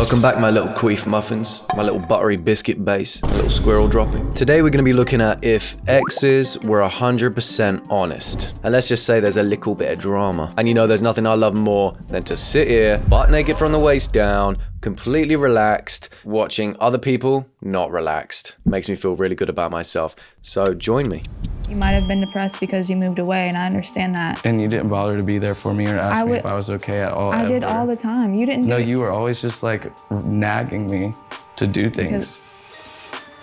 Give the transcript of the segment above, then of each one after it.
Welcome back, my little queef muffins, my little buttery biscuit base, my little squirrel dropping. Today we're gonna be looking at if exes were 100% honest. And let's just say there's a little bit of drama. And you know, there's nothing I love more than to sit here, butt naked from the waist down, completely relaxed, watching other people not relaxed. Makes me feel really good about myself. So join me. You might have been depressed because you moved away, and I understand that. And you didn't bother to be there for me or ask me if I was okay at all. I did all the time. You didn't. No, you were always just like nagging me to do things.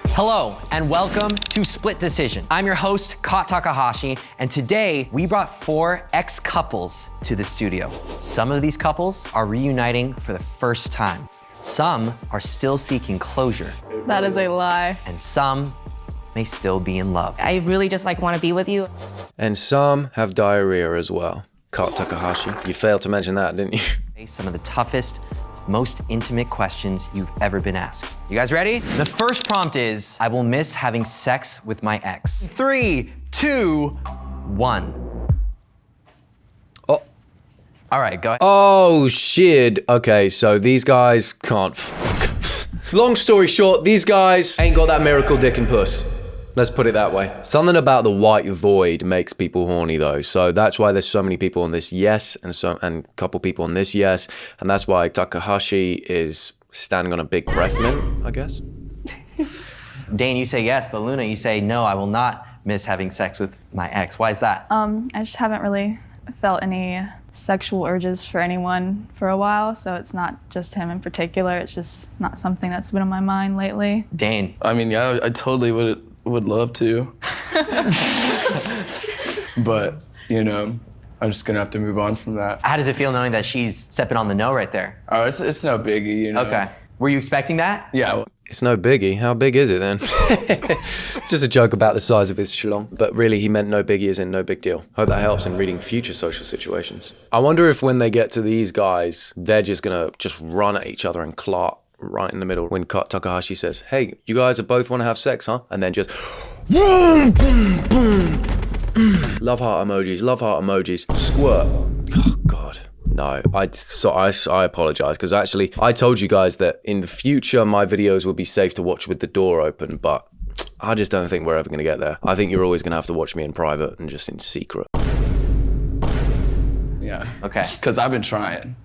Hello and welcome to Split Decision. I'm your host, Kat Takahashi, and today we brought 4 ex-couples to the studio. Some of these couples are reuniting for the first time. Some are still seeking closure. That is a lie. And some may still be in love. I really just want to be with you. And some have diarrhea as well. Kat Takahashi, you failed to mention that, didn't you? Some of the toughest, most intimate questions you've ever been asked. You guys ready? The first prompt is, I will miss having sex with my ex. 3, 2, 1. Oh. All right, go ahead. Oh, shit. Okay, so these guys can't Long story short, these guys ain't got that miracle dick and puss. Let's put it that way. Something about the white void makes people horny though. So that's why there's so many people on this yes and a couple people on this yes. And that's why Takahashi is standing on a big breath mint, I guess. Dane, you say yes, but Luna, you say no, I will not miss having sex with my ex. Why is that? I just haven't really felt any sexual urges for anyone for a while, so it's not just him in particular. It's just not something that's been on my mind lately. Dane. I mean, yeah, I totally would love to. But, you know, I'm just gonna have to move on from that. How does it feel knowing that she's stepping on the no right there? Oh, it's no biggie, you know. Okay. Were you expecting that? Yeah. It's no biggie. How big is it then? Just a joke about the size of his schlong. But really, he meant no biggie as in no big deal. Hope that helps in reading future social situations. I wonder if when they get to these guys, they're just gonna run at each other and clot right in the middle. When Takahashi says, hey, you guys both wanna have sex, huh? And then just boom, boom, boom. Love heart emojis, squirt. Oh, God. No, I apologize, because actually I told you guys that in the future my videos will be safe to watch with the door open, but I just don't think we're ever going to get there. I think you're always going to have to watch me in private and just in secret. Yeah. Okay. Because I've been trying.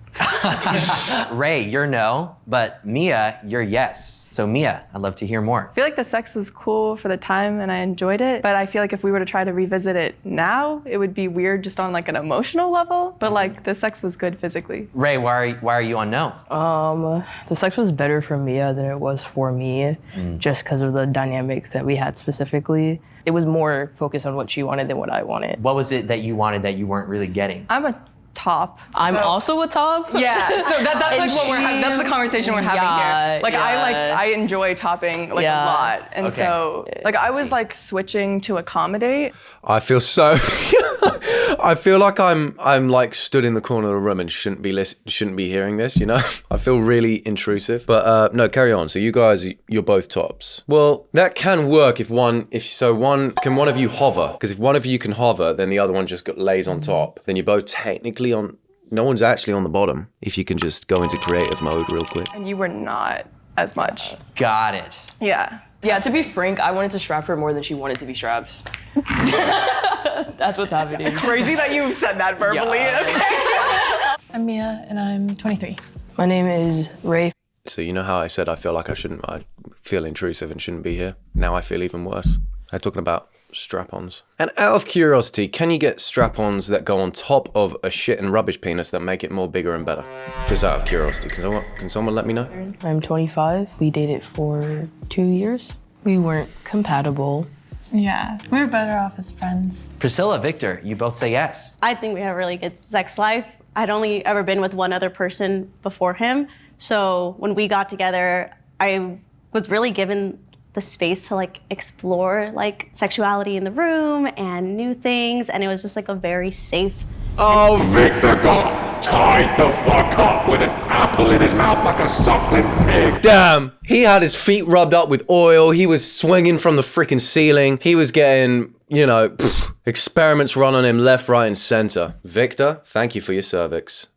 Ray, you're no, but Mia, you're yes. So Mia, I'd love to hear more. I feel like the sex was cool for the time and I enjoyed it, but I feel like if we were to try to revisit it now, it would be weird just on like an emotional level, but like the sex was good physically. Ray, why are you on no? The sex was better for Mia than it was for me, just because of the dynamic that we had specifically. It was more focused on what she wanted than what I wanted. What was it that you wanted that you weren't really getting? I'm a top. I'm also a top. Yeah, so that's like what we're having. That's the conversation we're having here. Like yeah. I enjoy topping like a lot, and Okay. so like I was like switching to accommodate. I feel so I feel like I'm like stood in the corner of the room and shouldn't be hearing this, you know? I feel really intrusive. But no, carry on. So you guys, you're both tops. Well, that can work if one of you hover? Because if one of you can hover, then the other one just lays on top. Then you're both technically on, no one's actually on the bottom. If you can just go into creative mode real quick. And you were not as much. Got it. Yeah. Yeah, to be frank, I wanted to strap her more than she wanted to be strapped. That's what's happening. Crazy that you said that verbally. Yeah. Okay. I'm Mia, and I'm 23. My name is Ray. So you know how I said I feel like I feel intrusive and shouldn't be here? Now I feel even worse. I'm talking about strap-ons. And out of curiosity, can you get strap-ons that go on top of a shit and rubbish penis that make it more bigger and better? Just out of curiosity, can someone let me know? I'm 25. We dated for 2 years. We weren't compatible. Yeah, we were better off as friends. Priscilla, Victor, you both say yes. I think we had a really good sex life. I'd only ever been with one other person before him. So when we got together, I was really given the space to like explore like sexuality in the room and new things. And it was just like a very safe. Oh, Victor got tied the fuck up with an apple in his mouth like a suckling pig. Damn, he had his feet rubbed up with oil. He was swinging from the freaking ceiling. He was getting you know, experiments run on him left, right, and center. Victor, thank you for your service.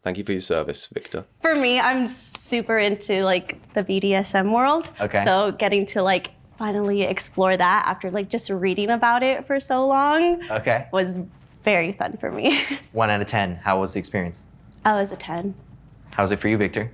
Thank you for your service, Victor. For me, I'm super into like the BDSM world. Okay. So getting to like finally explore that after like just reading about it for so long was very fun for me. 1 out of 10, how was the experience? I was a 10. How was it for you, Victor?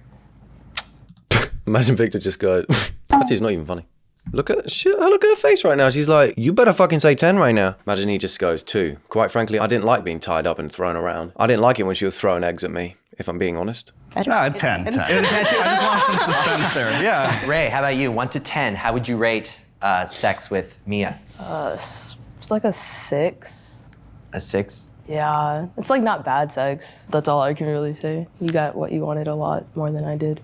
Imagine Victor just goes, actually, it's not even funny. Look at her face right now. She's like, you better fucking say 10 right now. Imagine he just goes 2. Quite frankly, I didn't like being tied up and thrown around. I didn't like it when she was throwing eggs at me, if I'm being honest. 10. I just want some suspense there. Yeah. Ray, how about you? 1 to 10, how would you rate sex with Mia? It's like a 6. A 6? Yeah, it's like not bad sex. That's all I can really say. You got what you wanted a lot more than I did.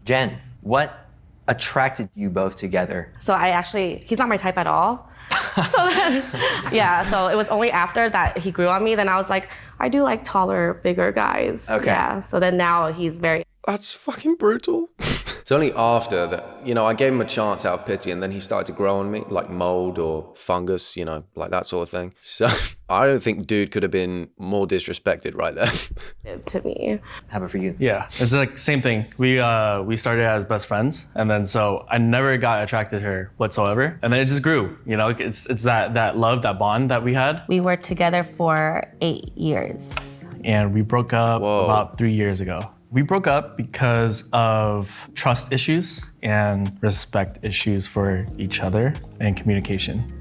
Jen, what attracted you both together? So he's not my type at all. So it was only after that he grew on me, then I was like, I do like taller, bigger guys. Okay. Yeah, so then now he's very... That's fucking brutal. It's only after that, I gave him a chance out of pity, and then he started to grow on me, like mold or fungus, like that sort of thing. So I don't think dude could have been more disrespected right there. to me. How about for you? Yeah, it's like same thing. We started as best friends, and then so I never got attracted to her whatsoever, and then it just grew. It's that love, that bond that we had. We were together for 8 years. And we broke up about 3 years ago. We broke up because of trust issues and respect issues for each other and communication.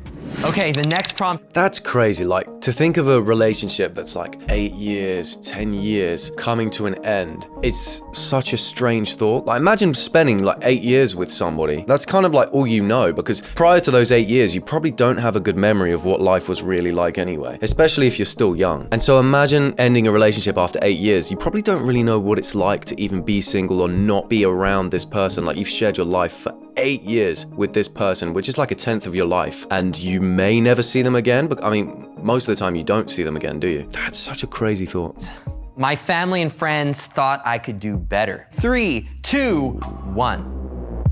Okay, the next prompt. That's crazy. Like, to think of a relationship that's like 8 years, 10 years coming to an end. It's such a strange thought. Like, imagine spending like 8 years with somebody. That's kind of like all you know, because prior to those 8 years, you probably don't have a good memory of what life was really like anyway, especially if you're still young. And so imagine ending a relationship after 8 years. You probably don't really know what it's like to even be single or not be around this person. Like, you've shared your life for 8 years with this person, which is like a 10th of your life, and you may never see them again. But I mean, most of the time you don't see them again, do you? That's such a crazy thought. My family and friends thought I could do better. 3, 2, 1.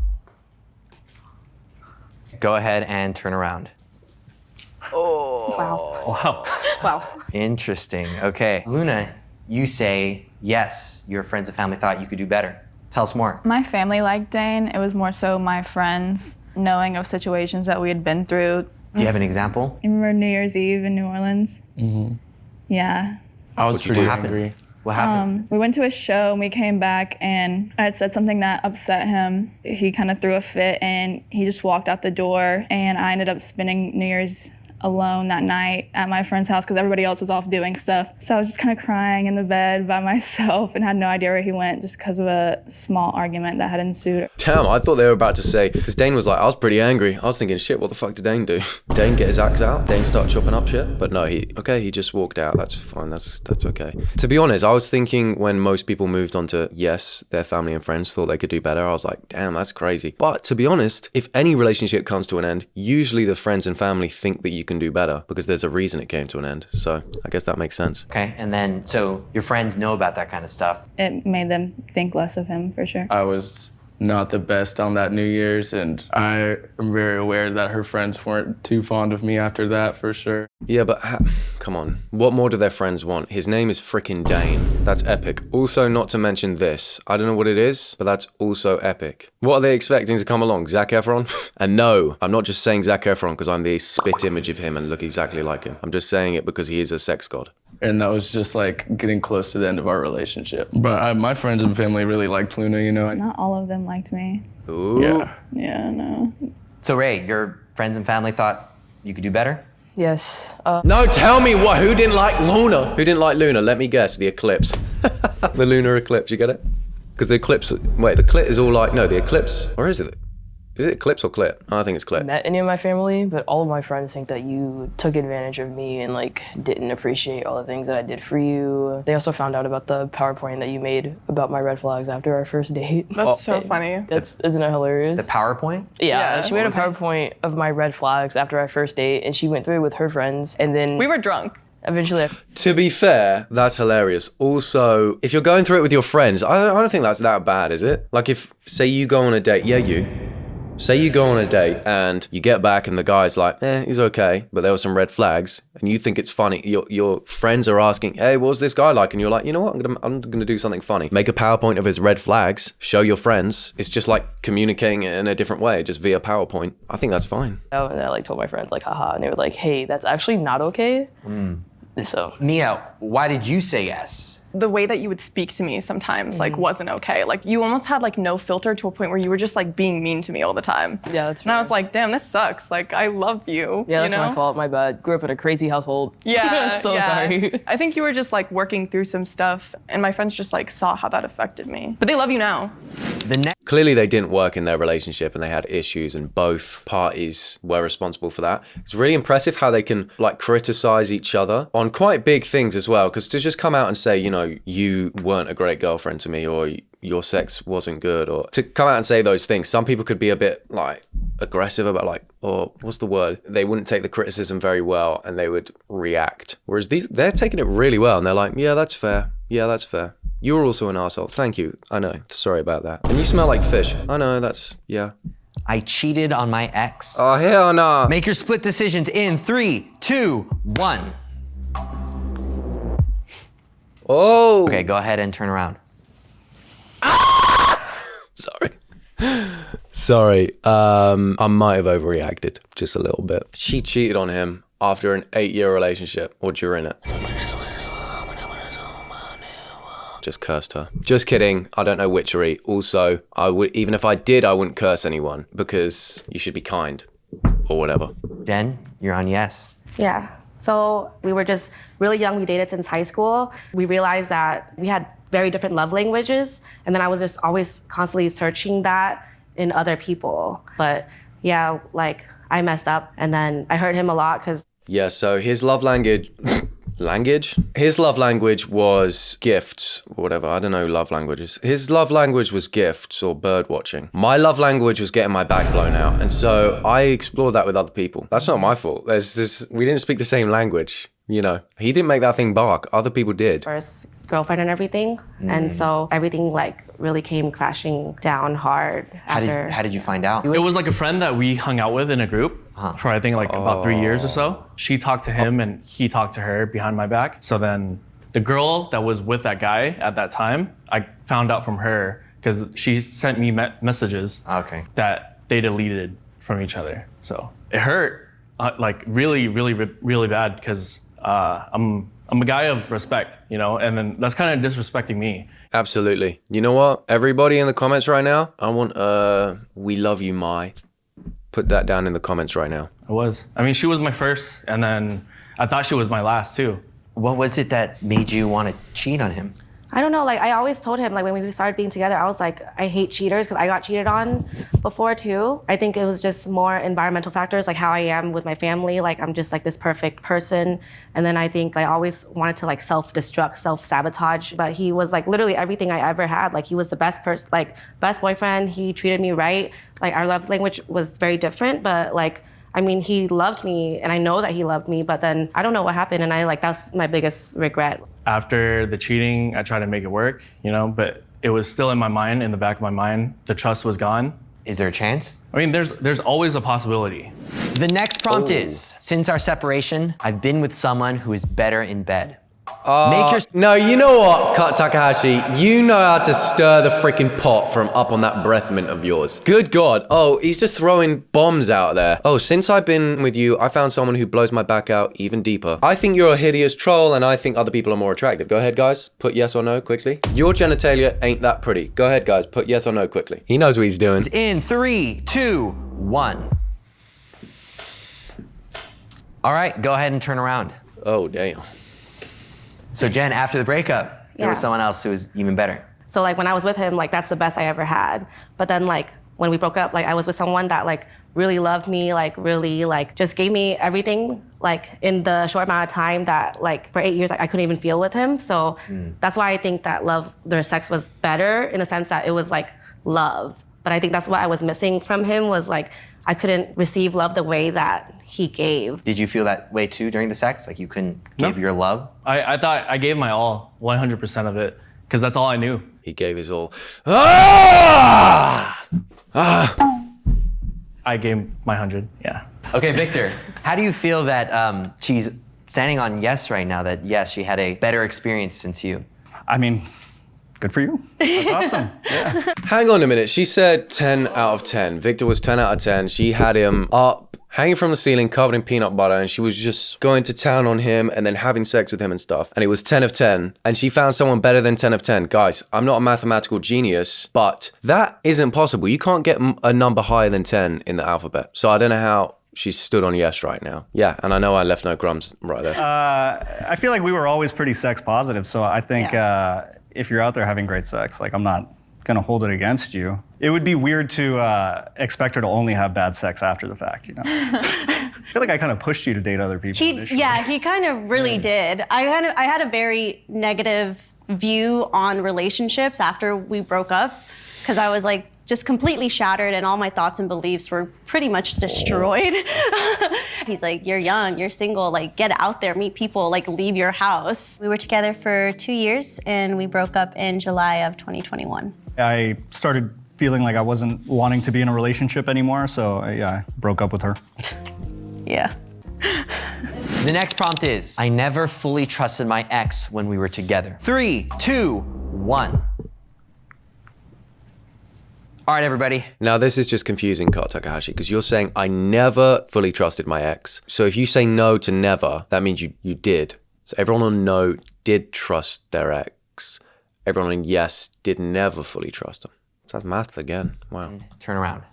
Go ahead and turn around. Wow. Wow. Interesting. Okay. Luna, you say yes, your friends and family thought you could do better. Tell us more. My family liked Dane. It was more so my friends knowing of situations that we had been through. Do you have an example? You remember New Year's Eve in New Orleans? Mm-hmm. Yeah. I was pretty angry. What happened? We went to a show and we came back, and I had said something that upset him. He kind of threw a fit and he just walked out the door, and I ended up spending New Year's alone that night at my friend's house because everybody else was off doing stuff. So I was just kind of crying in the bed by myself and had no idea where he went just because of a small argument that had ensued. Damn, I thought they were about to say, because Dane was like, I was pretty angry. I was thinking, shit, what the fuck did Dane do? Dane get his axe out? Dane start chopping up shit? But no, he just walked out. That's fine, that's okay. To be honest, I was thinking when most people moved on to yes, their family and friends thought they could do better, I was like, damn, that's crazy. But to be honest, if any relationship comes to an end, usually the friends and family think that you can do better because there's a reason it came to an end. So I guess that makes sense. Okay, and then, so your friends know about that kind of stuff. It made them think less of him, for sure. I was not the best on that New Year's, and I am very aware that her friends weren't too fond of me after that, for sure. Yeah, but come on. What more do their friends want? His name is frickin' Dane. That's epic. Also, not to mention this. I don't know what it is, but that's also epic. What are they expecting to come along? Zac Efron? And no, I'm not just saying Zac Efron because I'm the spit image of him and look exactly like him. I'm just saying it because he is a sex god. And that was just like getting close to the end of our relationship. But my friends and family really liked Luna, Not all of them liked me. Ooh. Yeah. Yeah, no. So Ray, your friends and family thought you could do better? Yes. No, tell me who didn't like Luna? Who didn't like Luna? Let me guess, the eclipse. The lunar eclipse, you get it? Because the eclipse, the clit is all like, no, the eclipse, or is it? Is it eclipse or clit? Oh, I think it's clit. Met any of my family, but all of my friends think that you took advantage of me and like didn't appreciate all the things that I did for you. They also found out about the PowerPoint that you made about my red flags after our first date. That's so funny. Isn't it hilarious? The PowerPoint? Yeah, she made a PowerPoint of my red flags after our first date, and she went through it with her friends, and then we were drunk. Eventually, to be fair, that's hilarious. Also, if you're going through it with your friends, I don't think that's that bad, is it? Like if, say you go on a date, Say you go on a date and you get back and the guy's like, he's okay, but there were some red flags, and you think it's funny. Your friends are asking, hey, what was this guy like? And you're like, you know what? I'm gonna do something funny. Make a PowerPoint of his red flags, show your friends. It's just like communicating in a different way, just via PowerPoint. I think that's fine. And I like told my friends like, haha, and they were like, hey, that's actually not okay. So Mia, why did you say yes? The way that you would speak to me sometimes like wasn't okay. Like you almost had like no filter to a point where you were just like being mean to me all the time. Yeah, that's And I was like, damn, this sucks. Like I love you. yeah, you that's know? my fault. My bad. Grew up in a crazy household. Yeah, so yeah. sorry. I think you were just like working through some stuff, and my friends just like saw how that affected me. But they love you now. Clearly they didn't work in their relationship and they had issues, and both parties were responsible for that. It's really impressive how they can like criticize each other on quite big things as well, because to just come out and say, you know, you weren't a great girlfriend to me, or your sex wasn't good, or to come out and say those things, some people could be a bit like aggressive about like, or what's the word? They wouldn't take the criticism very well and they would react. Whereas they're taking it really well and they're like, yeah, that's fair. Yeah, that's fair. You were also an asshole. Thank you. I know. Sorry about that. And you smell like fish. I know. That's, yeah. I cheated on my ex. Oh, hell no. Make your split decisions in 3, 2, 1. Oh. Okay, go ahead and turn around. Sorry. I might have overreacted just a little bit. She cheated on him after an 8-year relationship, or during it. Just cursed her. Just kidding. I don't know witchery. Also, even if I did, I wouldn't curse anyone, because you should be kind or whatever. Jen, you're on yes. Yeah. So we were just really young. We dated since high school. We realized that we had very different love languages. And then I was just always constantly searching that in other people. But yeah, like I messed up, and then I hurt him a lot because. Yeah, so his love language. His love language was gifts or whatever. I don't know love languages. His love language was gifts or bird watching. My love language was getting my back blown out. And so I explored that with other people. That's not my fault. We didn't speak the same language. You know, he didn't make that thing bark. Other people did. First girlfriend and everything. And so everything like really came crashing down hard after. How did you find out? It was like a friend that we hung out with in a group for I think like about 3 years or so. She talked to him and he talked to her behind my back. So then the girl that was with that guy at that time, I found out from her because she sent me messages that they deleted from each other. So it hurt like really, really, really bad because I'm a guy of respect, you know, and then that's kind of disrespecting me. Absolutely. You know what? Everybody in the comments right now, I want we love you, Mai. Put that down in the comments right now. I mean, she was my first, and then I thought she was my last too. What was it that made you want to cheat on him? I don't know, like I always told him, like when we started being together, I was like, I hate cheaters because I got cheated on before too. I think it was just more environmental factors, like how I am with my family. Like I'm just like this perfect person. And then I think I always wanted to like self-destruct, self-sabotage, but he was like literally everything I ever had. Like he was the best person, like best boyfriend. He treated me right. Like our love language was very different, but like, I mean, he loved me and I know that he loved me, but then I don't know what happened. And that's my biggest regret. After the cheating, I tried to make it work, you know, but it was still in my mind, in the back of my mind. The trust was gone. Is there a chance? I mean, there's always a possibility. The next prompt is, since our separation, I've been with someone who is better in bed. No, you know what, Takahashi? You know how to stir the freaking pot from up on that breath mint of yours. Good God. Oh, he's just throwing bombs out there. Oh, since I've been with you, I found someone who blows my back out even deeper. I think you're a hideous troll, and I think other people are more attractive. Go ahead, guys. Put yes or no quickly. Your genitalia ain't that pretty. Go ahead, guys. Put yes or no quickly. He knows what he's doing. In 3, 2, 1. All right, go ahead and turn around. Oh, damn. So Jen, after the breakup, there was someone else who was even better. So like when I was with him, like that's the best I ever had. But then like when we broke up, like I was with someone that like really loved me, like really like just gave me everything like in the short amount of time that like for 8 years, like, I couldn't even feel with him. So that's why I think that their sex was better in the sense that it was like love. But I think that's what I was missing from him was like, I couldn't receive love the way that he gave. Did you feel that way too during the sex? Like you couldn't give your love? I thought I gave my all, 100% of it, because that's all I knew. He gave his all. Ah! Ah! I gave my 100, yeah. Okay, Victor, how do you feel that she's standing on yes right now, that yes, she had a better experience since you? I mean, good for you. That's awesome. Yeah. Hang on a minute. She said 10 out of 10. Victor was 10 out of 10. She had him up, hanging from the ceiling, covered in peanut butter, and she was just going to town on him and then having sex with him and stuff. And it was 10 of 10. And she found someone better than 10 of 10. Guys, I'm not a mathematical genius, but that isn't possible. You can't get a number higher than 10 in the alphabet. So I don't know how she's stood on yes right now. Yeah, and I know I left no crumbs right there. I feel like we were always pretty sex positive, so I think if you're out there having great sex, like I'm not gonna hold it against you. It would be weird to expect her to only have bad sex after the fact, you know? I feel like I kind of pushed you to date other people. He kind of really did. I had a very negative view on relationships after we broke up, because I was like just completely shattered and all my thoughts and beliefs were pretty much destroyed. He's like, you're young, you're single, like get out there, meet people, like leave your house. We were together for 2 years and we broke up in July of 2021. I started feeling like I wasn't wanting to be in a relationship anymore, so I broke up with her. Yeah. The next prompt is, I never fully trusted my ex when we were together. 3, 2, 1. All right, everybody. Now, this is just confusing, Kat Takahashi, because you're saying, I never fully trusted my ex. So if you say no to never, that means you did. So everyone on no did trust their ex. Everyone on yes did never fully trust them. So that's math again. Wow. Turn around.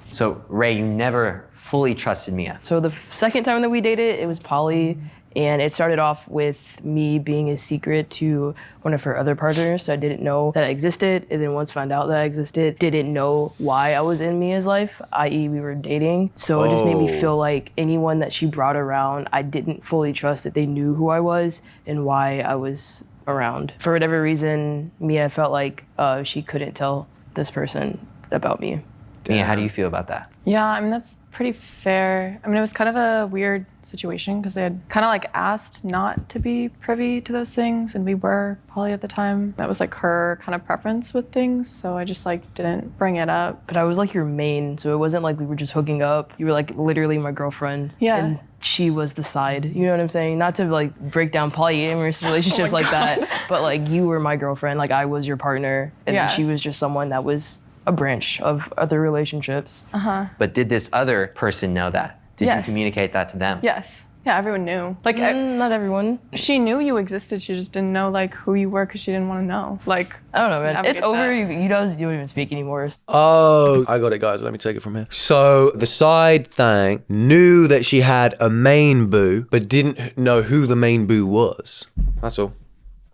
So, Ray, you never fully trusted Mia. So the second time that we dated, it was poly. And it started off with me being a secret to one of her other partners. So I didn't know that I existed. And then once found out that I existed, didn't know why I was in Mia's life, i.e. we were dating. So it just made me feel like anyone that she brought around, I didn't fully trust that they knew who I was and why I was around. For whatever reason, Mia felt like she couldn't tell this person about me. Mia, how do you feel about that? Yeah, I mean, that's pretty fair. I mean, it was kind of a weird situation because they had kind of like asked not to be privy to those things, and we were poly at the time. That was like her kind of preference with things, so I just like didn't bring it up. But I was like your main, so it wasn't like we were just hooking up. You were like literally my girlfriend. Yeah. And she was the side, you know what I'm saying? Not to like break down polyamorous relationships like that, but like you were my girlfriend, like I was your partner, and then she was just someone that was a branch of other relationships. But did this other person know that? Did you communicate that to them? Yes. Yeah, everyone knew. Like, not everyone. She knew you existed. She just didn't know like who you were because she didn't want to know. Like, I don't know, man. It's over. You don't even speak anymore. Oh, I got it, guys. Let me take it from here. So the side thing knew that she had a main boo, but didn't know who the main boo was. That's all.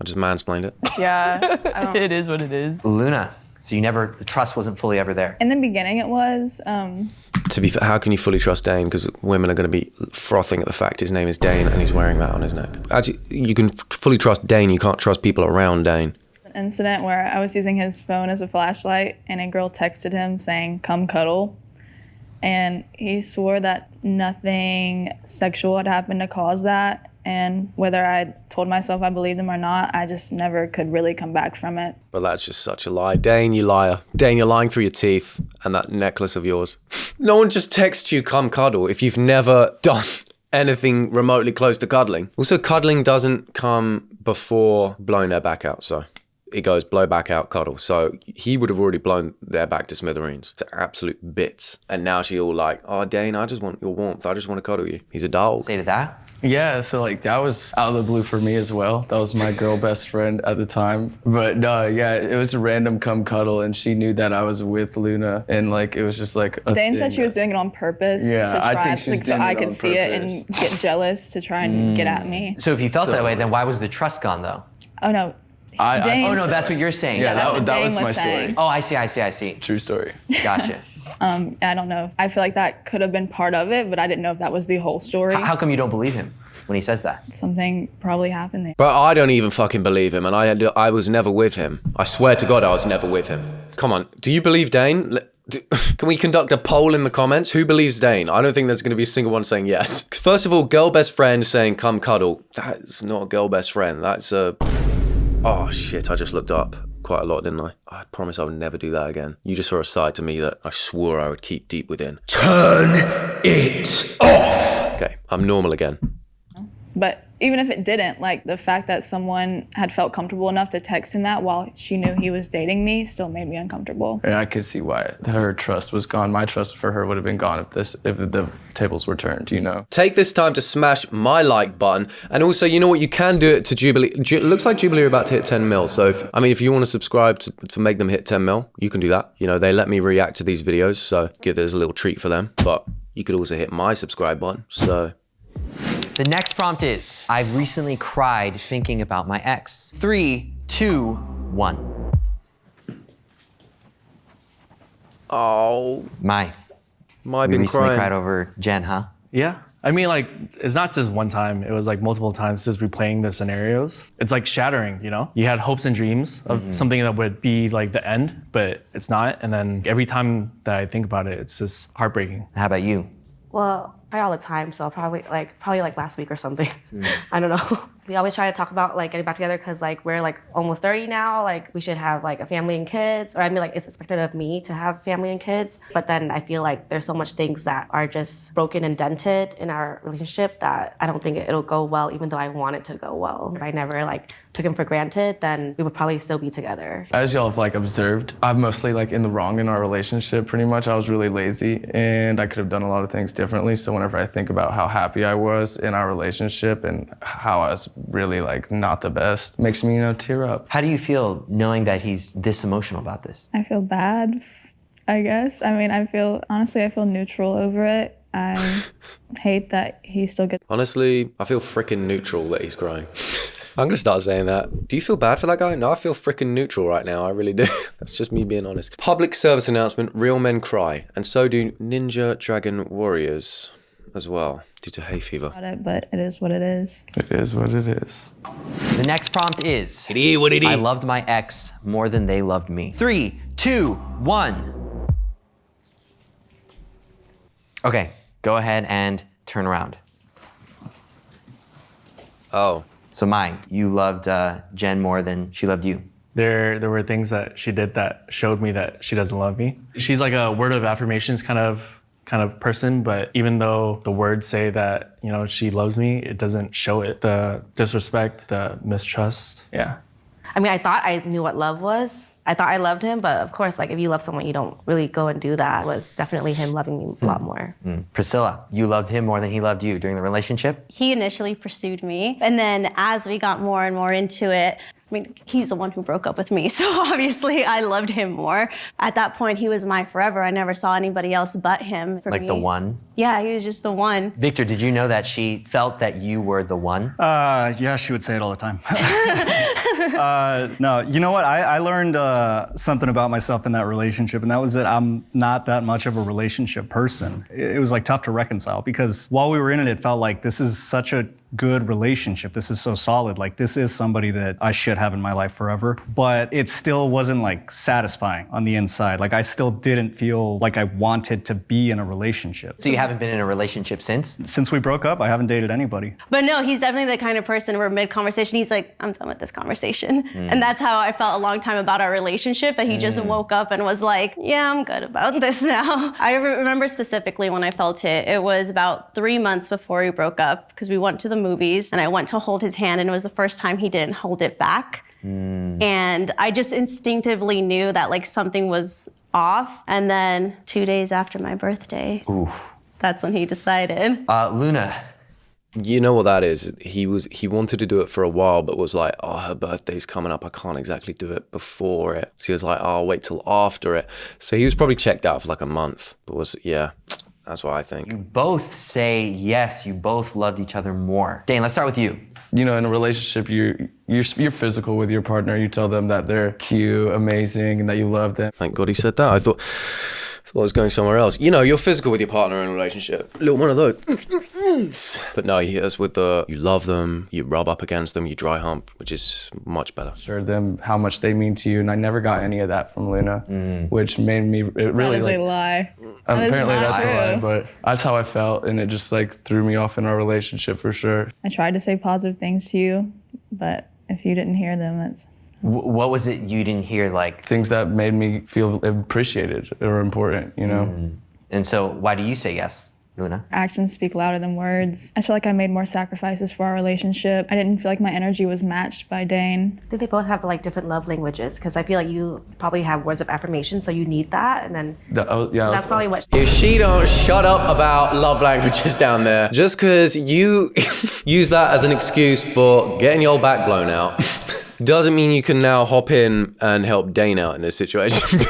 I just mansplained it. Yeah. It is what it is. Luna. So the trust wasn't fully ever there. In the beginning, it was. To be fair, how can you fully trust Dane? Because women are going to be frothing at the fact his name is Dane and he's wearing that on his neck. Actually, you can fully trust Dane. You can't trust people around Dane. An incident where I was using his phone as a flashlight and a girl texted him saying, "Come cuddle." And he swore that nothing sexual had happened to cause that. And whether I told myself I believed him or not, I just never could really come back from it. But that's just such a lie. Dane, you liar. Dane, you're lying through your teeth and that necklace of yours. No one just texts you, come cuddle, if you've never done anything remotely close to cuddling. Also, cuddling doesn't come before blowing their back out, so it goes blow back out, cuddle. So he would have already blown their back to smithereens, to absolute bits. And now she all like, oh, Dane, I just want your warmth. I just want to cuddle you. He's a dog. Say to that. Yeah, so like that was out of the blue for me as well. That was my girl best friend at the time. But no, yeah, it was a random come cuddle and she knew that I was with Luna and like it was just like a Dane thing. said she was doing it on purpose Yeah, to try, I think she was like, doing so I it could on see it purpose. and get jealous to try and get at me. So if you felt that way, then why was the trust gone though? Oh no. I Oh no, that's what you're saying. Yeah, that's what that Dane was my was saying. story. Oh, I see. True story. Gotcha. I don't know. I feel like that could have been part of it, but I didn't know if that was the whole story. How come you don't believe him when he says that? Something probably happened there. But I don't even fucking believe him, and I was never with him. I swear to God I was never with him. Come on, do you believe Dane? Can we conduct a poll in the comments? Who believes Dane? I don't think there's going to be a single one saying yes. First of all, girl best friend saying come cuddle. That's not a girl best friend. That's a... Oh shit, I just looked up. quite a lot, didn't I? I promise I would never do that again. You just saw a side to me that I swore I would keep deep within. Turn it off! Okay, I'm normal again. But even if it didn't, like the fact that someone had felt comfortable enough to text him that while she knew he was dating me still made me uncomfortable. And I could see why her trust was gone. My trust for her would have been gone if the tables were turned, you know. Take this time to smash my like button. And also, you know what? You can do it to Jubilee. It looks like Jubilee are about to hit 10 mil. So, if you want to subscribe to make them hit 10 mil, you can do that. You know, they let me react to these videos. So, there's a little treat for them. But you could also hit my subscribe button. So... The next prompt is, I've recently cried thinking about my ex. 3, 2, 1. Oh. My been recently crying. cried over Jen, huh? Yeah. I mean, like, it's not just one time. It was like multiple times just replaying the scenarios. It's like shattering, you know? You had hopes and dreams of something that would be like the end, but it's not. And then every time that I think about it, it's just heartbreaking. How about you? Well, probably all the time, so probably like last week or something. I don't know. We always try to talk about like getting back together because like we're like almost 30 now. Like we should have like a family and kids, or I mean like it's expected of me to have family and kids. But then I feel like there's so much things that are just broken and dented in our relationship that I don't think it'll go well, even though I want it to go well. If I never like took him for granted, then we would probably still be together. As y'all have like observed, I'm mostly like in the wrong in our relationship pretty much. I was really lazy and I could have done a lot of things differently. So whenever I think about how happy I was in our relationship and how I was really like not the best, makes me, tear up. How do you feel knowing that he's this emotional about this? I feel bad, I guess. I mean, I feel neutral over it. I hate that he still gets... Honestly, I feel freaking neutral that he's crying. I'm gonna start saying that. Do you feel bad for that guy? No, I feel freaking neutral right now. I really do. That's just me being honest. Public service announcement, real men cry. And so do Ninja Dragon Warriors as well, due to hay fever. But it is what it is. It is what it is. The next prompt is, It is what it is. I loved my ex more than they loved me. 3, 2, 1. Okay, go ahead and turn around. Oh. So you loved Jen more than she loved you. There were things that she did that showed me that she doesn't love me. She's like a word of affirmations kind of person, but even though the words say that, she loves me, it doesn't show it. The disrespect, the mistrust, yeah. I mean, I thought I knew what love was. I thought I loved him, but of course, like if you love someone, you don't really go and do that. It was definitely him loving me a lot more. Priscilla, you loved him more than he loved you during the relationship? He initially pursued me, and then as we got more and more into it, I mean, he's the one who broke up with me, so obviously I loved him more. At that point, he was my forever. I never saw anybody else but him. For like me. The one? Yeah, he was just the one. Victor, did you know that she felt that you were the one? Yeah, she would say it all the time. No, you know what? I learned something about myself in that relationship, and that was that I'm not that much of a relationship person. It was like tough to reconcile because while we were in it, it felt like this is such a good relationship. This is so solid. Like this is somebody that I should have in my life forever. But it still wasn't like satisfying on the inside. Like I still didn't feel like I wanted to be in a relationship. So you haven't been in a relationship since? Since we broke up, I haven't dated anybody. But no, he's definitely the kind of person where mid-conversation, he's like, I'm done with this conversation. And that's how I felt a long time about our relationship, that he just woke up and was like, yeah, I'm good about this now. I remember specifically when I felt it. It was about 3 months before we broke up because we went to the movies and I went to hold his hand and it was the first time he didn't hold it back. And I just instinctively knew that like something was off. And then 2 days after my birthday, that's when he decided. Luna. You know what that is? He wanted to do it for a while, but was like, oh, her birthday's coming up. I can't exactly do it before it. So he was like, oh, I'll wait till after it. So he was probably checked out for like a month, but that's what I think. You both say yes, you both loved each other more. Dane, let's start with you. In a relationship, you're physical with your partner. You tell them that they're cute, amazing, and that you love them. Thank God he said that. I thought I was going somewhere else. You're physical with your partner in a relationship. Little one of those. But no, he is with you love them, you rub up against them, you dry hump, which is much better. Showed them how much they mean to you, and I never got any of that from Luna, which made me really That is a lie. Apparently That is not that's a lie, true. but that's how I felt, and it just like threw me off in our relationship for sure. I tried to say positive things to you, but if you didn't hear them, What was it you didn't hear? Like Things that made me feel appreciated or important, you know? And so why do you say yes, Luna? Actions speak louder than words. I feel like I made more sacrifices for our relationship. I didn't feel like my energy was matched by Dane. I think they both have like different love languages because I feel like you probably have words of affirmation, so you need that, and then so that's probably what. If she don't shut up about love languages down there, just because you use that as an excuse for getting your back blown out, doesn't mean you can now hop in and help Dane out in this situation.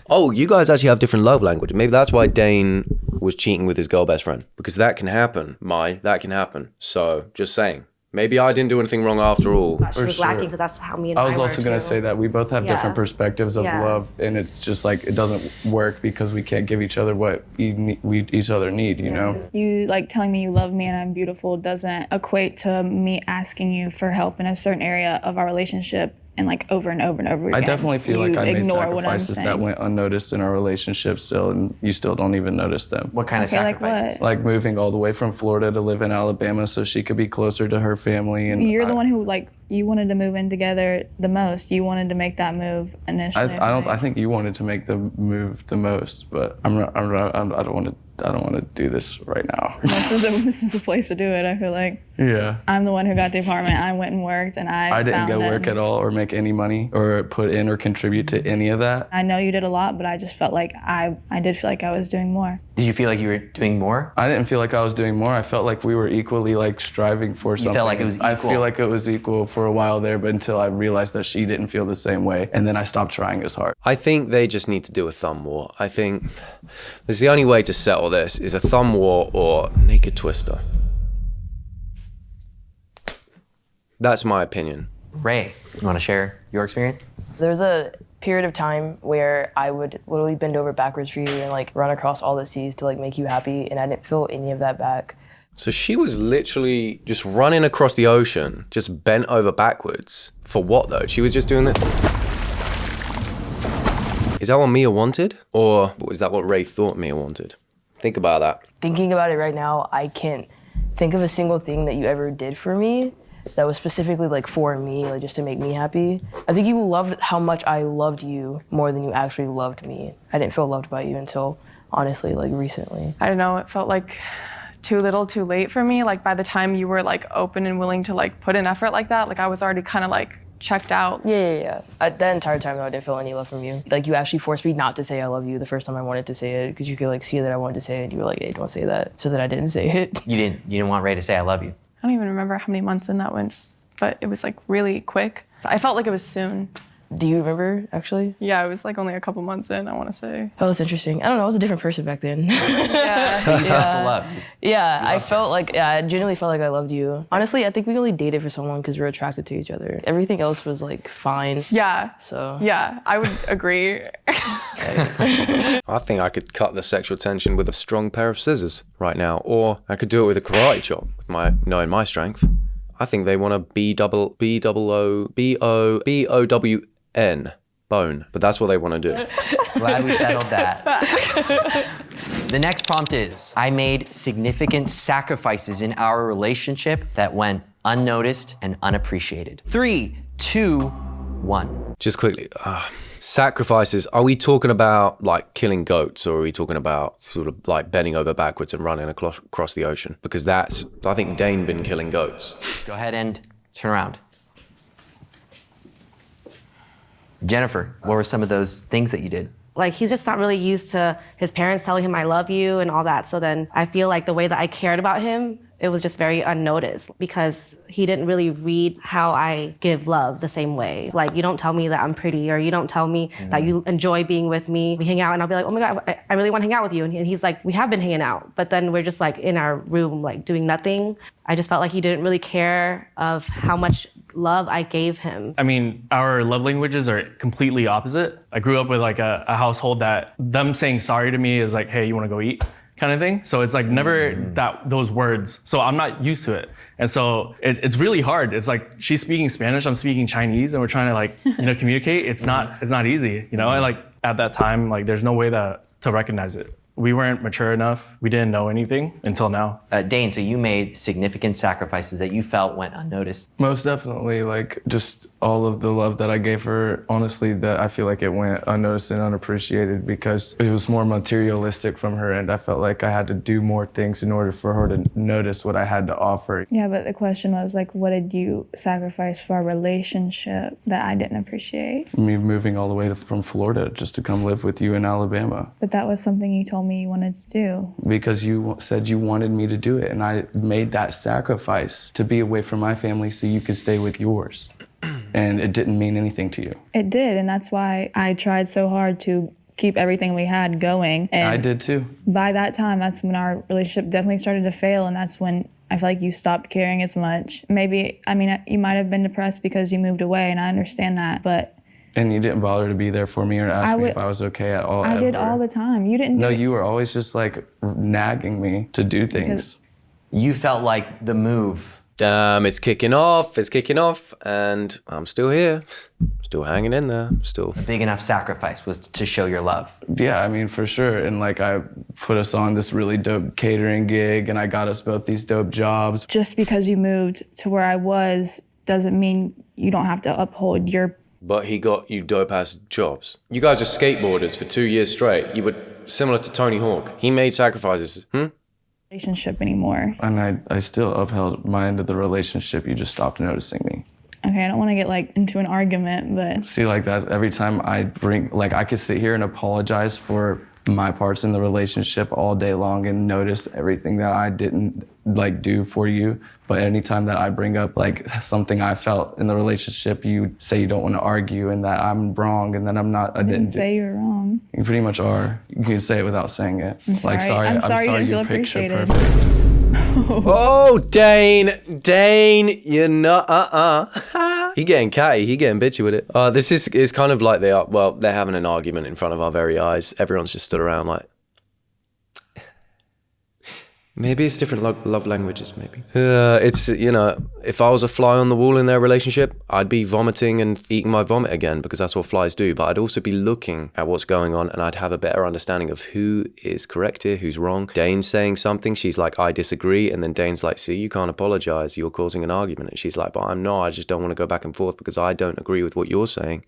Oh, you guys actually have different love language. Maybe that's why Dane was cheating with his girl best friend, because that can happen. That can happen. So just saying. Maybe I didn't do anything wrong after all. She was lacking because that's how me and I was were also going to too. say that we both have different perspectives of Yeah. love, and it's just like it doesn't work because we can't give each other what we each other need, you know? You like telling me you love me and I'm beautiful doesn't equate to me asking you for help in a certain area of our relationship and like over and over and over again. I definitely feel like I made ignore what I'm sacrifices that saying. went unnoticed in our relationship still, and you still don't even notice them. What kind of Okay, like sacrifices? what? Like moving all the way from Florida to live in Alabama so she could be closer to her family. And You're the one who like you wanted to move in together the most. You wanted to make that move initially. I think you wanted to make the move the most, but I don't want to do this right now. This is the place to do it. I feel like Yeah. I'm the one who got the apartment. I went and worked, and I didn't found go it. work at all or make any money or put in or contribute to any of that. I know you did a lot, but I just felt like I did feel like I was doing more. Did you feel like you were doing more? I didn't feel like I was doing more. I felt like we were equally like striving for something. felt like it was equal? I feel like it was equal for a while there, but until I realized that she didn't feel the same way, and then I stopped trying as hard. I think they just need to do a thumb war. I think it's the only way to settle this is a thumb war or naked twister. That's my opinion. Ray, you want to share your experience? There was a period of time where I would literally bend over backwards for you and like run across all the seas to like make you happy, and I didn't feel any of that back. So she was literally just running across the ocean, just bent over backwards. For what though? She was just doing that. Is that what Mia wanted? Or was that what Ray thought Mia wanted? Think about that. Thinking about it right now, I can't think of a single thing that you ever did for me that was specifically like for me, like just to make me happy. I think you loved how much I loved you more than you actually loved me. I didn't feel loved by you until honestly like recently. I don't know, it felt like too little too late for me. Like by the time you were like open and willing to like put in effort like that, like I was already kind of like checked out. Yeah. The entire time though, I didn't feel any love from you. Like you actually forced me not to say I love you the first time I wanted to say it, because you could like see that I wanted to say it and you were like, hey, don't say that. So that I didn't say it. You didn't want Ray to say I love you? I don't even remember how many months in that went, but it was like really quick. So I felt like it was soon. Do you remember actually? Yeah, it was like only a couple months in, I want to say. Oh, that's interesting. I don't know, I was a different person back then. Yeah. I felt like, I genuinely felt like I loved you. Honestly, I think we only dated for so long because we were attracted to each other. Everything else was like fine. Yeah. So. Yeah, I would agree. I think I could cut the sexual tension with a strong pair of scissors right now, or I could do it with a karate chop, with knowing my strength. I think they want a B-O-W-N, bone, but that's what they want to do. Glad we settled that. The next prompt is, I made significant sacrifices in our relationship that went unnoticed and unappreciated. 3, 2, 1. Just quickly, sacrifices, are we talking about like killing goats, or are we talking about sort of like bending over backwards and running across the ocean? Because that's, I think Dane been killing goats. Go ahead and turn around. Jennifer, what were some of those things that you did? Like he's just not really used to his parents telling him I love you and all that. So then I feel like the way that I cared about him, it was just very unnoticed because he didn't really read how I give love the same way. Like you don't tell me that I'm pretty, or you don't tell me that you enjoy being with me. We hang out and I'll be like, oh my God, I really want to hang out with you. And he's like, we have been hanging out, but then we're just like in our room, like doing nothing. I just felt like he didn't really care of how much love I gave him. I mean, our love languages are completely opposite. I grew up with like a household that them saying sorry to me is like, hey, you want to go eat? Kind of thing. So it's like never those words. So I'm not used to it. And so it's really hard. It's like she's speaking Spanish, I'm speaking Chinese, and we're trying to like, communicate. It's not easy, And like at that time, like there's no way to recognize it we weren't mature enough. We didn't know anything until now. Dane, so you made significant sacrifices that you felt went unnoticed. Most definitely, like just all of the love that I gave her, honestly, that I feel like it went unnoticed and unappreciated because it was more materialistic from her end. I felt like I had to do more things in order for her to notice what I had to offer. Yeah, but the question was like, what did you sacrifice for our relationship that I didn't appreciate? Me moving all the way from Florida just to come live with you in Alabama. But that was something you told me you wanted to do. Because you said you wanted me to do it, and I made that sacrifice to be away from my family so you could stay with yours. And it didn't mean anything to you. It did, and that's why I tried so hard to keep everything we had going. And I did too. By that time, that's when our relationship definitely started to fail, and that's when I feel like you stopped caring as much. Maybe, I mean, you might have been depressed because you moved away, and I understand that, but... And you didn't bother to be there for me or ask me if I was okay at all. I did all the time. You didn't do No, it. you were always just like nagging me to do things. You felt like the move. It's kicking off, and I'm still here. Still hanging in there, still. A big enough sacrifice was to show your love. Yeah, I mean, for sure. And like I put us on this really dope catering gig and I got us both these dope jobs. Just because you moved to where I was doesn't mean you don't have to uphold your... But he got you dope-ass jobs. You guys are skateboarders for 2 years straight. You were similar to Tony Hawk. He made sacrifices, relationship anymore. And I still upheld my end of the relationship. You just stopped noticing me. Okay, I don't want to get like into an argument, but... See, like that's every time I bring, like I could sit here and apologize for my parts in the relationship all day long and notice everything that I didn't like do for you. But anytime that I bring up like something I felt in the relationship, you say you don't want to argue and that I'm wrong and that I'm not, I didn't say you're wrong. You pretty much are. You can say it without saying it. I'm sorry. Like, sorry, I'm sorry you didn't feel you're picture appreciated. perfect. Oh, Dane, you're not, He getting catty, he getting bitchy with it. This is kind of like they're having an argument in front of our very eyes. Everyone's just stood around like, maybe it's different love languages, maybe. It's, if I was a fly on the wall in their relationship, I'd be vomiting and eating my vomit again because that's what flies do. But I'd also be looking at what's going on and I'd have a better understanding of who is correct here, who's wrong. Dane's saying something, she's like, I disagree. And then Dane's like, see, you can't apologize. You're causing an argument. And she's like, but I'm not. I just don't want to go back and forth because I don't agree with what you're saying.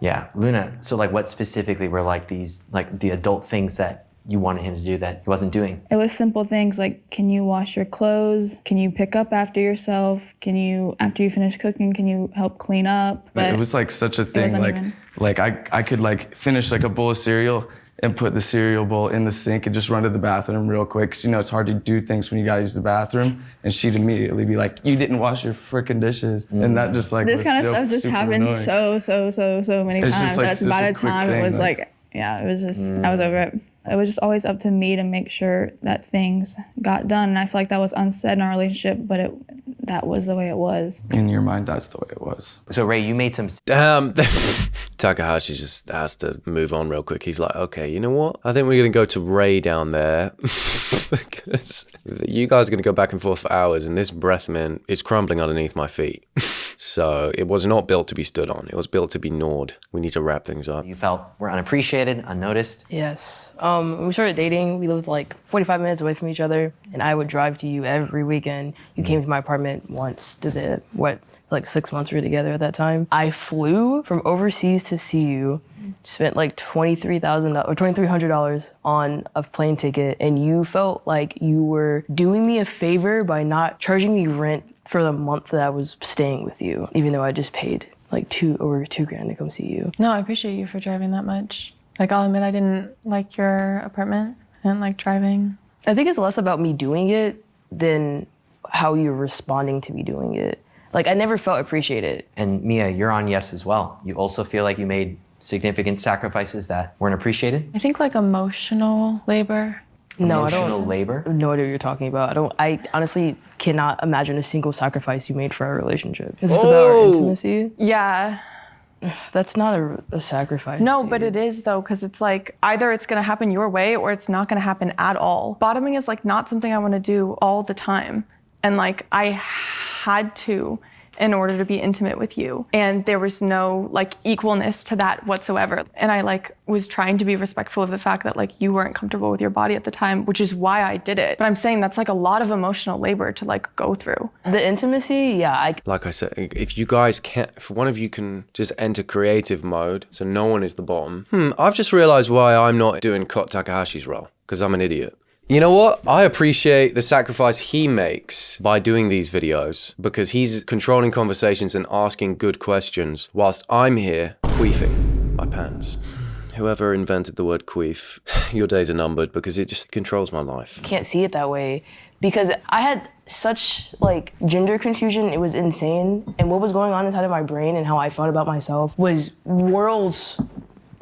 Yeah, Luna, so like what specifically were like these, like the adult things that you wanted him to do that he wasn't doing? It was simple things like, can you wash your clothes? Can you pick up after yourself? Can you, after you finish cooking, can you help clean up? But it was like such a thing, like I could like finish like a bowl of cereal and put the cereal bowl in the sink and just run to the bathroom real quick. 'Cause it's hard to do things when you gotta use the bathroom. And she'd immediately be like, you didn't wash your freaking dishes. And that just like this kind of stuff just happened annoying. so many It's times. just, like, That's such by a the quick time thing, it was like- it was just, I was over it. It was just always up to me to make sure that things got done. And I feel like that was unsaid in our relationship, but that was the way it was. In your mind, that's the way it was. So Ray, you made some... Takahashi just has to move on real quick. He's like, okay, you know what? I think we're going to go to Ray down there because you guys are going to go back and forth for hours and this breath mint is crumbling underneath my feet. So it was not built to be stood on. It was built to be gnawed. We need to wrap things up. You felt were unappreciated, unnoticed? Yes. When we started dating, we lived like 45 minutes away from each other, and I would drive to you every weekend. You came to my apartment once like 6 months we were together at that time. I flew from overseas to see you, spent like $23,000 or $2,300 on a plane ticket, and you felt like you were doing me a favor by not charging me rent for the month that I was staying with you, even though I just paid like over $2,000 to come see you. No, I appreciate you for driving that much. Like, I'll admit I didn't like your apartment. I didn't like driving. I think it's less about me doing it than how you're responding to me doing it. Like, I never felt appreciated. And Mia, you're on yes as well. You also feel like you made significant sacrifices that weren't appreciated? I think like emotional labor. No, I Emotional don't. labor? No idea what you're talking about. I honestly cannot imagine a single sacrifice you made for our relationship. Is this about our intimacy? Yeah. That's not a sacrifice. No, but it is though, because it's like either it's gonna happen your way or it's not gonna happen at all. Bottoming is like not something I want to do all the time. And like I had to in order to be intimate with you. And there was no like equalness to that whatsoever. And I like was trying to be respectful of the fact that like you weren't comfortable with your body at the time, which is why I did it. But I'm saying that's like a lot of emotional labor to like go through. The intimacy, yeah. Like I said, if you guys can't, if one of you can just enter creative mode, so no one is the bottom. I've just realized why I'm not doing Kot Takahashi's role, because I'm an idiot. You know what? I appreciate the sacrifice he makes by doing these videos because he's controlling conversations and asking good questions whilst I'm here queefing my pants. Whoever invented the word queef, your days are numbered because it just controls my life. Can't see it that way because I had such like gender confusion. It was insane. And what was going on inside of my brain and how I felt about myself was worlds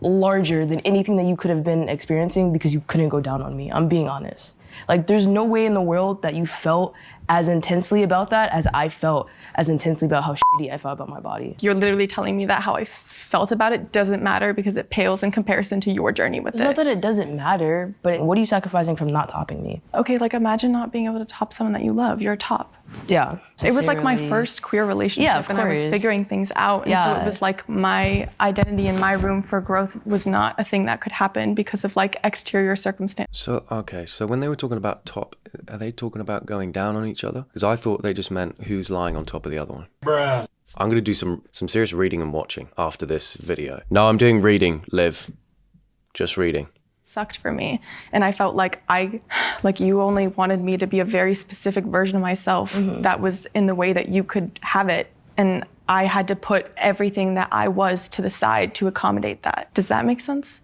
larger than anything that you could have been experiencing because you couldn't go down on me. I'm being honest. Like there's no way in the world that you felt as intensely about that as I felt as intensely about how shitty I felt about my body. You're literally telling me that how I felt about it doesn't matter because it pales in comparison to your journey with It's it. not that it doesn't matter, but what are you sacrificing from not topping me? Okay, like imagine not being able to top someone that you love. You're a top. Yeah. It was like my Sincerely. first queer relationship Yeah, of and I was course. figuring things out. And so Yeah. it was like my identity and my room for growth was not a thing that could happen because of like exterior circumstances. So, okay, so when they were talking about top, are they talking about going down on each other? Because I thought they just meant who's lying on top of the other one. Bruh. I'm going to do some serious reading and watching after this video. No, I'm doing reading, Liv. Just reading. Sucked for me. And I felt like you only wanted me to be a very specific version of myself that was in the way that you could have it. And I had to put everything that I was to the side to accommodate that. Does that make sense?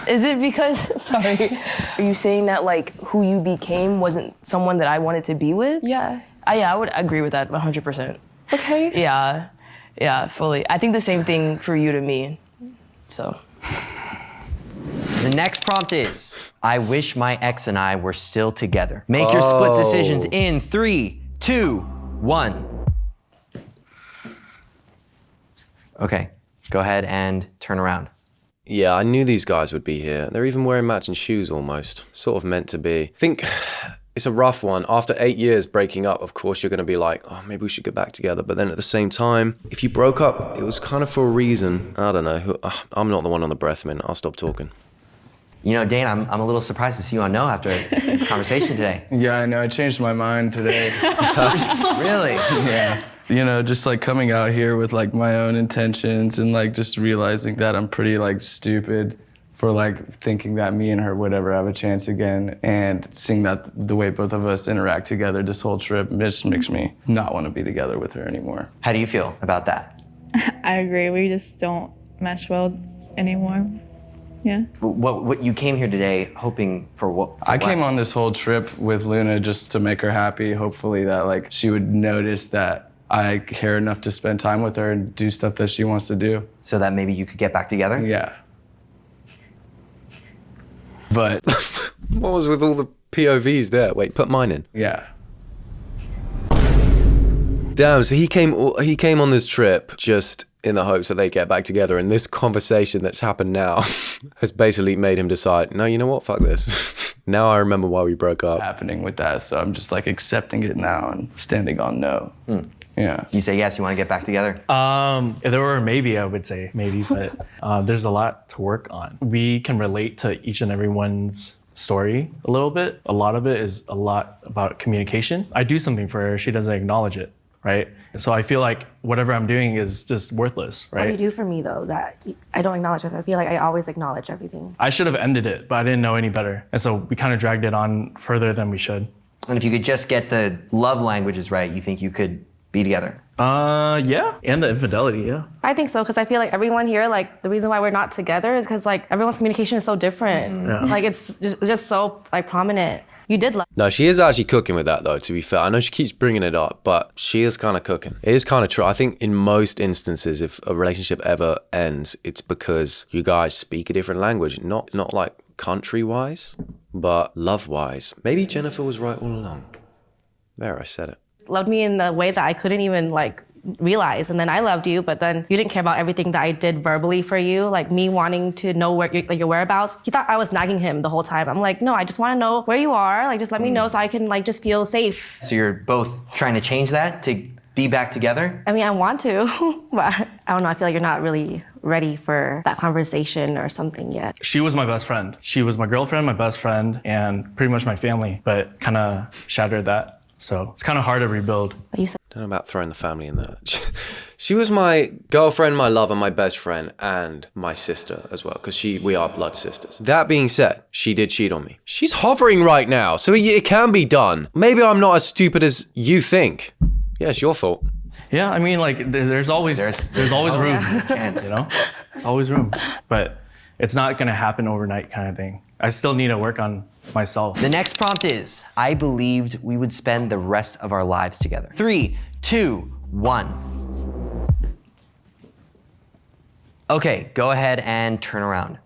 Is it because, sorry, are you saying that like who you became wasn't someone that I wanted to be with? Yeah. Yeah, I would agree with that 100%. Okay. Yeah, fully. I think the same thing for you to me, so. The next prompt is, I wish my ex and I were still together. Make your split decisions in 3, 2, 1. Okay, go ahead and turn around. Yeah, I knew these guys would be here. They're even wearing matching shoes almost. Sort of meant to be. I think it's a rough one. After 8 years breaking up, of course, you're going to be like, oh, maybe we should get back together. But then at the same time, if you broke up, it was kind of for a reason. I don't know. I'm not the one on the breath mint. I'll stop talking. You know, Dane, I'm a little surprised to see you on no after this conversation today. Yeah, I know. I changed my mind today. Really? Yeah. You know, just like coming out here with like my own intentions and like just realizing that I'm pretty like stupid for like thinking that me and her would ever have a chance again, and seeing that the way both of us interact together this whole trip just makes me not want to be together with her anymore. How do you feel about that? I agree. We just don't mesh well anymore. Yeah. What you came here today hoping for what? I came on this whole trip with Luna just to make her happy, hopefully that like she would notice that I care enough to spend time with her and do stuff that she wants to do. So that maybe you could get back together? Yeah. But What was with all the POVs there? Wait, put mine in. yeah. Damn, so he came on this trip just in the hopes that they'd get back together, and this conversation that's happened now has basically made him decide, no, you know what, fuck this. Now I remember why we broke up. Happening with that, so I'm just like accepting it now and standing on no. Yeah. You say yes, you want to get back together? If there were a maybe, I would say maybe, but there's a lot to work on. We can relate to each and everyone's story a little bit. A lot of it is a lot about communication. I do something for her, she doesn't acknowledge it, right? So I feel like whatever I'm doing is just worthless, What do you right? do for me though that I don't acknowledge it? I feel like I always acknowledge everything. I should have ended it, but I didn't know any better. And so we kind of dragged it on further than we should. And if you could just get the love languages right, you think you could be together? Yeah, and the infidelity, yeah. I think so, because I feel like everyone here, like the reason why we're not together is because like everyone's communication is so different. Yeah. Like it's just so like prominent. You did love. No, she is actually cooking with that though, to be fair. I know she keeps bringing it up, but she is kind of cooking. It is kind of true. I think in most instances, if a relationship ever ends, it's because you guys speak a different language. Not like country-wise, but love-wise. Maybe Jennifer was right all along. There, I said it. Loved me in the way that I couldn't even like realize, and then I loved you, but then you didn't care about everything that I did verbally for you, like me wanting to know where your whereabouts. He thought I was nagging him the whole time. I'm like, no, I just want to know where you are. Like, just let me know so I can like just feel safe. So you're both trying to change that to be back together? I mean, I want to, but I don't know. I feel like you're not really ready for that conversation or something yet. She was my best friend. She was my girlfriend, my best friend, and pretty much my family, but kind of shattered that. So it's kind of hard to rebuild. But you said Don't know about throwing the family in there. She was my girlfriend, my lover, my best friend, and my sister as well, because we are blood sisters. That being said, she did cheat on me. She's hovering right now, so it can be done. Maybe I'm not as stupid as you think. Yeah, it's your fault. Yeah, I mean, like, there's always room, Chance. you know? There's always room. But it's not gonna happen overnight kind of thing. I still need to work on myself. The next prompt is, I believed we would spend the rest of our lives together. 3, 2, 1. Okay, go ahead and turn around.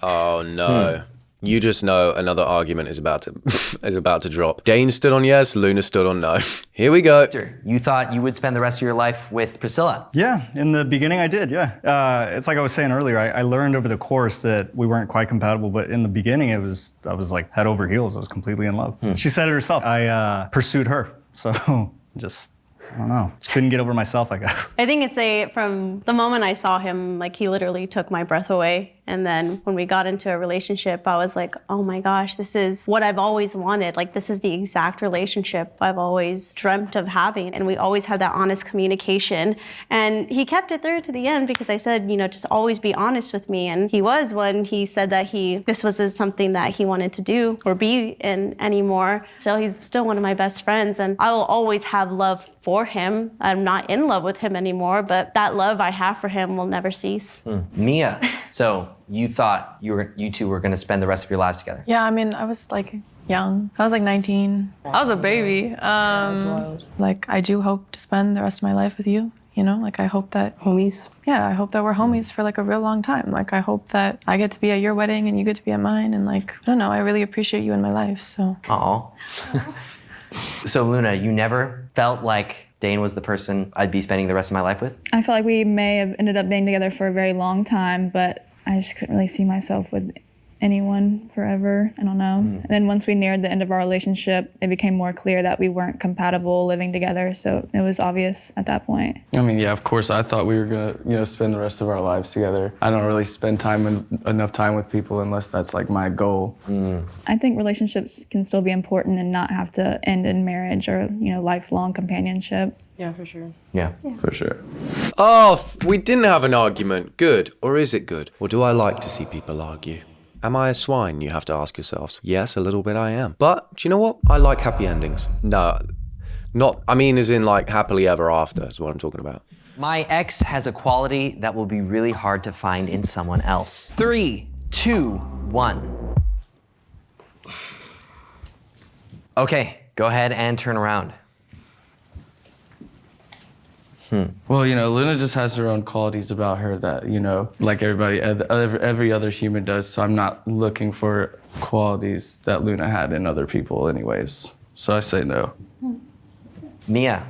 Oh no. You just know another argument is about to drop. Dane stood on yes, Luna stood on no. Here we go. You thought you would spend the rest of your life with Priscilla. Yeah, in the beginning I did, yeah. It's like I was saying earlier, I learned over the course that we weren't quite compatible, but in the beginning I was like head over heels. I was completely in love. She said it herself. I pursued her, so just, I don't know, just couldn't get over myself, I guess. I think it's from the moment I saw him, like he literally took my breath away. And then when we got into a relationship, I was like, oh my gosh, this is what I've always wanted. Like, this is the exact relationship I've always dreamt of having. And we always had that honest communication. And he kept it through to the end because I said, just always be honest with me. And he was when he said that this wasn't something that he wanted to do or be in anymore. So he's still one of my best friends. And I will always have love for him. I'm not in love with him anymore, but that love I have for him will never cease. Mia, so you thought you two were gonna spend the rest of your lives together. Yeah, I mean, I was like young. I was like 19. I was a baby. That's wild. Like, I do hope to spend the rest of my life with you. Like, I hope that Homies. Yeah, I hope that we're homies for like a real long time. Like, I hope that I get to be at your wedding and you get to be at mine. And like, I don't know, I really appreciate you in my life. So. Aw. So Luna, you never felt like Dane was the person I'd be spending the rest of my life with? I felt like we may have ended up being together for a very long time, but I just couldn't really see myself with anyone forever. I don't know. And then once we neared the end of our relationship, it became more clear that we weren't compatible living together. So it was obvious at that point. I mean, yeah, of course, I thought we were gonna, spend the rest of our lives together. I don't really spend enough time with people unless that's like my goal. I think relationships can still be important and not have to end in marriage or, lifelong companionship. Yeah, for sure. Yeah. For sure. Oh, we didn't have an argument. Good. Or is it good? Or do I like to see people argue? Am I a swine, you have to ask yourselves? Yes, a little bit I am. But do you know what? I like happy endings. No, as in like happily ever after is what I'm talking about. My ex has a quality that will be really hard to find in someone else. 3, 2, 1. Okay, go ahead and turn around. Well, Luna just has her own qualities about her that, like every other human does. So I'm not looking for qualities that Luna had in other people anyways. So I say no. Mia,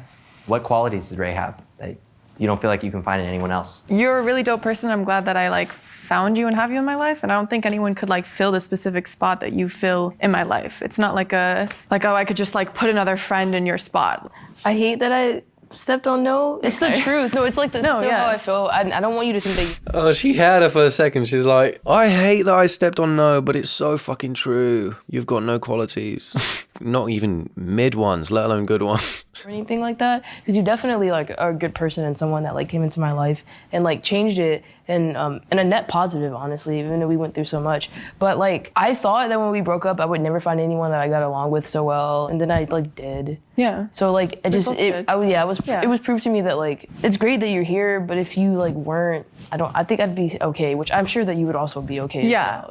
what qualities did Ray have that you don't feel like you can find in anyone else? You're a really dope person. I'm glad that I found you and have you in my life. And I don't think anyone could fill the specific spot that you fill in my life. It's not oh, I could just put another friend in your spot. I hate that I stepped on no. It's the truth. No, it's still how I feel. I don't want you to think that. Oh, she had her for a second. She's like, I hate that I stepped on no, but it's so fucking true. You've got no qualities. Not even mid ones, let alone good ones. Or anything like that, because you definitely are a good person and someone that came into my life and changed it and a net positive, honestly, even though we went through so much. But I thought that when we broke up, I would never find anyone that I got along with so well, and then I did. Yeah. So it was proof to me that it's great that you're here, but if you weren't, I think I'd be okay, which I'm sure that you would also be okay. Yeah,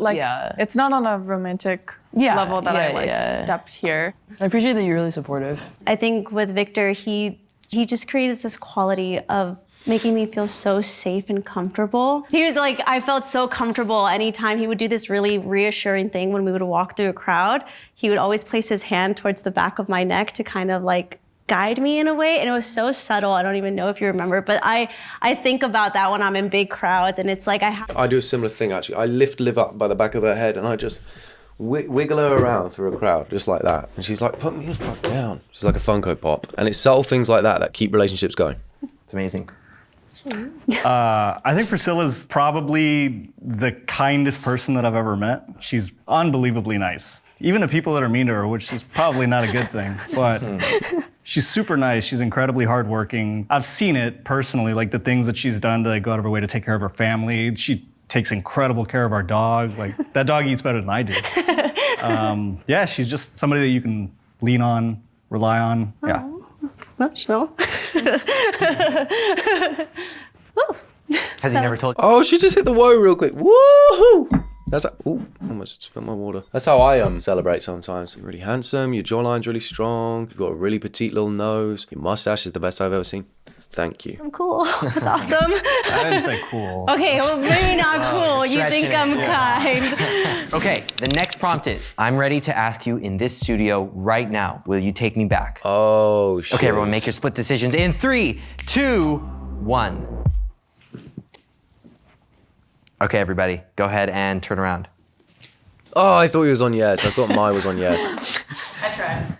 it's not on a romantic level that I stepped here. I appreciate that you're really supportive. I think with Victor, he just created this quality of making me feel so safe and comfortable. He was I felt so comfortable anytime he would do this really reassuring thing when we would walk through a crowd. He would always place his hand towards the back of my neck to kind of guide me in a way, and it was so subtle. I don't even know if you remember, but I think about that when I'm in big crowds, and it's I do a similar thing actually. I lift Liv up by the back of her head, and I just wiggle her around through a crowd, just like that. And she's like, put me the fuck down. She's like a Funko Pop. And it's subtle things like that that keep relationships going. It's amazing. I think Priscilla's probably the kindest person that I've ever met. She's unbelievably nice. Even to people that are mean to her, which is probably not a good thing. But she's super nice. She's incredibly hardworking. I've seen it personally, like the things that she's done to go out of her way to take care of her family. She takes incredible care of our dog. Like, that dog eats better than I do. Yeah, she's just somebody that you can lean on, rely on. Yeah. No. Has he never told you? Oh, she just hit the whoa real quick. Woohoo! That's ooh, almost spilled my water. That's how I celebrate sometimes. You're really handsome, your jawline's really strong, you've got a really petite little nose, your mustache is the best I've ever seen. Thank you. I'm cool. That's awesome. I didn't say cool. Okay, well, maybe not cool. You think I'm kind. Okay, the next prompt is, I'm ready to ask you in this studio right now, will you take me back? Oh, shit. Okay, everyone, make your split decisions in 3, 2, 1. Okay, everybody, go ahead and turn around. Oh, I thought he was on yes. I thought Mai was on yes. I tried.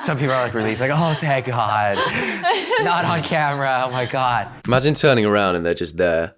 Some people are like relieved, like, oh, thank God. Not on camera, oh my God. Imagine turning around and they're just there.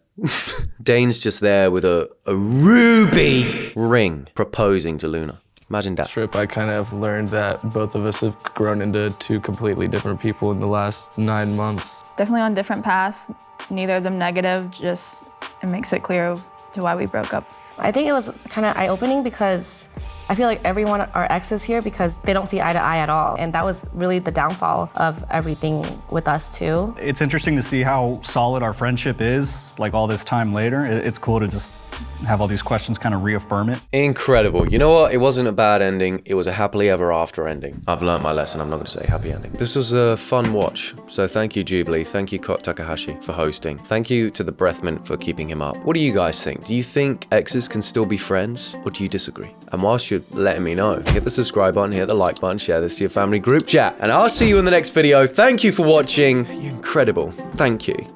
Dane's just there with a ruby ring proposing to Luna. Imagine that. Trip, I kind of learned that both of us have grown into two completely different people in the last 9 months. Definitely on different paths, neither of them negative, just it makes it clear to why we broke up. I think it was kind of eye-opening because I feel like everyone are exes here because they don't see eye to eye at all. And that was really the downfall of everything with us too. It's interesting to see how solid our friendship is, like all this time later. It's cool to just have all these questions kind of reaffirm it. Incredible. You know what? It wasn't a bad ending. It was a happily ever after ending. I've learned my lesson. I'm not going to say happy ending. This was a fun watch. So thank you, Jubilee. Thank you, Kot Takahashi, for hosting. Thank you to the Breathmint for keeping him up. What do you guys think? Do you think exes can still be friends, or do you disagree? And whilst you're letting me know, hit the subscribe button, hit the like button, share this to your family group chat. And I'll see you in the next video. Thank you for watching. You're incredible. Thank you.